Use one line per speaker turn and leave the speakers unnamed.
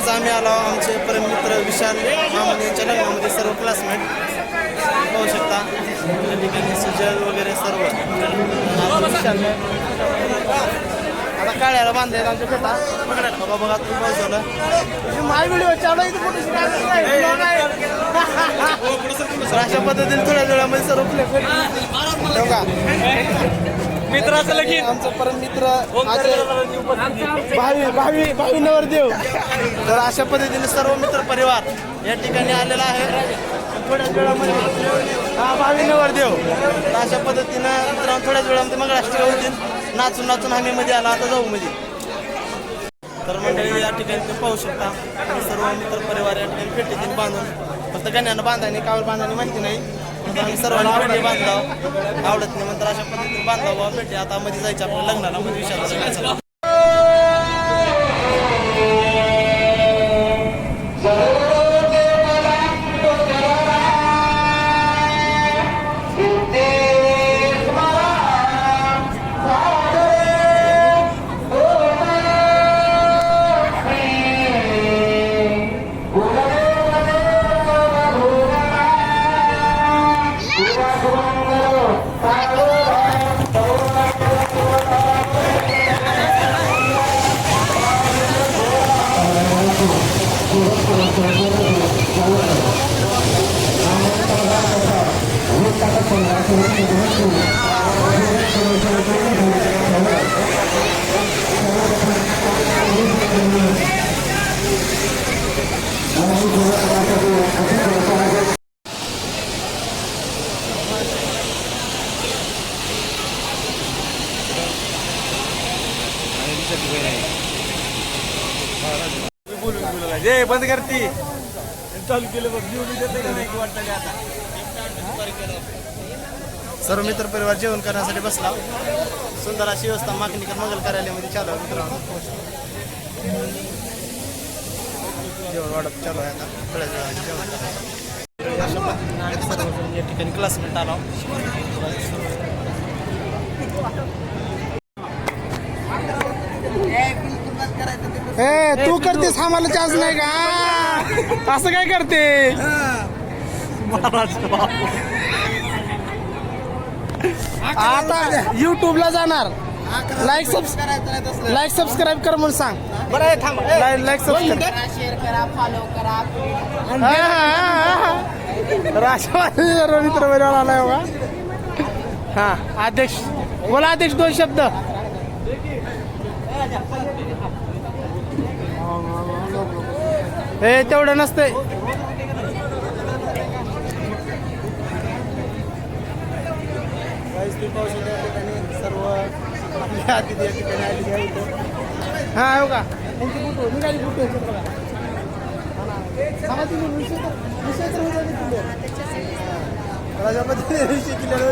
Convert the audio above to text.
आज आम्ही आलो आमचे परममित्र विशाल मामन यांच्या लग्नामध्ये सर्व क्लासमेट पाहू शकता या ठिकाणी सुजल वगैरे सर्व विशाल आता काळ्याला बांधायला आमच्या फेटा बघा बघा तुम्ही पाहू माय व्हिडिओ चालू अशा पद्धतीने थोड्या वेळामध्ये सर्व बघा मित्राचं लगीन आमचं परम मित्र भावी नवरदेव तर अशा पद्धतीने सर्व मित्र परिवार या ठिकाणी आलेला आहे थोड्याच वेळामध्ये भावी नवरदेव तर अशा पद्धतीनं मित्रांनो थोड्याच वेळामध्ये मंगळाष्टका होतील नाचून नाचून आम्ही मध्ये आला आता जाऊ मध्ये तर मंडळी या ठिकाणी तुम्ही पाहू शकता सर्व मित्र परिवार या ठिकाणी पेटीतील बांधून फक्त गण्यानं बांधायने कावर बांधायने माहिती नाही आम्ही सर्वांनी पेटी बांधला आवडत नाही म्हणतात अशा पद्धतीने बांधला बाबा पेटी आता मध्ये जायचं आपल्या लग्नाला मध्ये विचारायचं जे बंद करती चालू केलं सर्व मित्र परिवार जेवण करण्यासाठी बसला सुंदर अशी व्यवस्था मागणीकर मंगल कार्यालयामध्ये चालू आहे मित्रांनो जेवण वाढत चालू आहे आता थोड्या जेवण या ठिकाणी क्लासमेट आला तू करतेस आम्हाला चान्स नाही का असं काय करते आता युट्यूबला जाणार लाईक सबस्क्राईब कर म्हणून सांग बरं लाईक सबस्क्राईब
शेअर करा फॉलो करा
राष्ट्रवादी सर्व मित्र परिवार आलाय बघा हा अध्यक्ष बोला अध्यक्ष दोन शब्द हे तेवढं नसतंय सर्व आपल्या अतिथी या ठिकाणी आलेली आहे हा हो का त्यांची फोटो निघाली फोटो विषय केलेला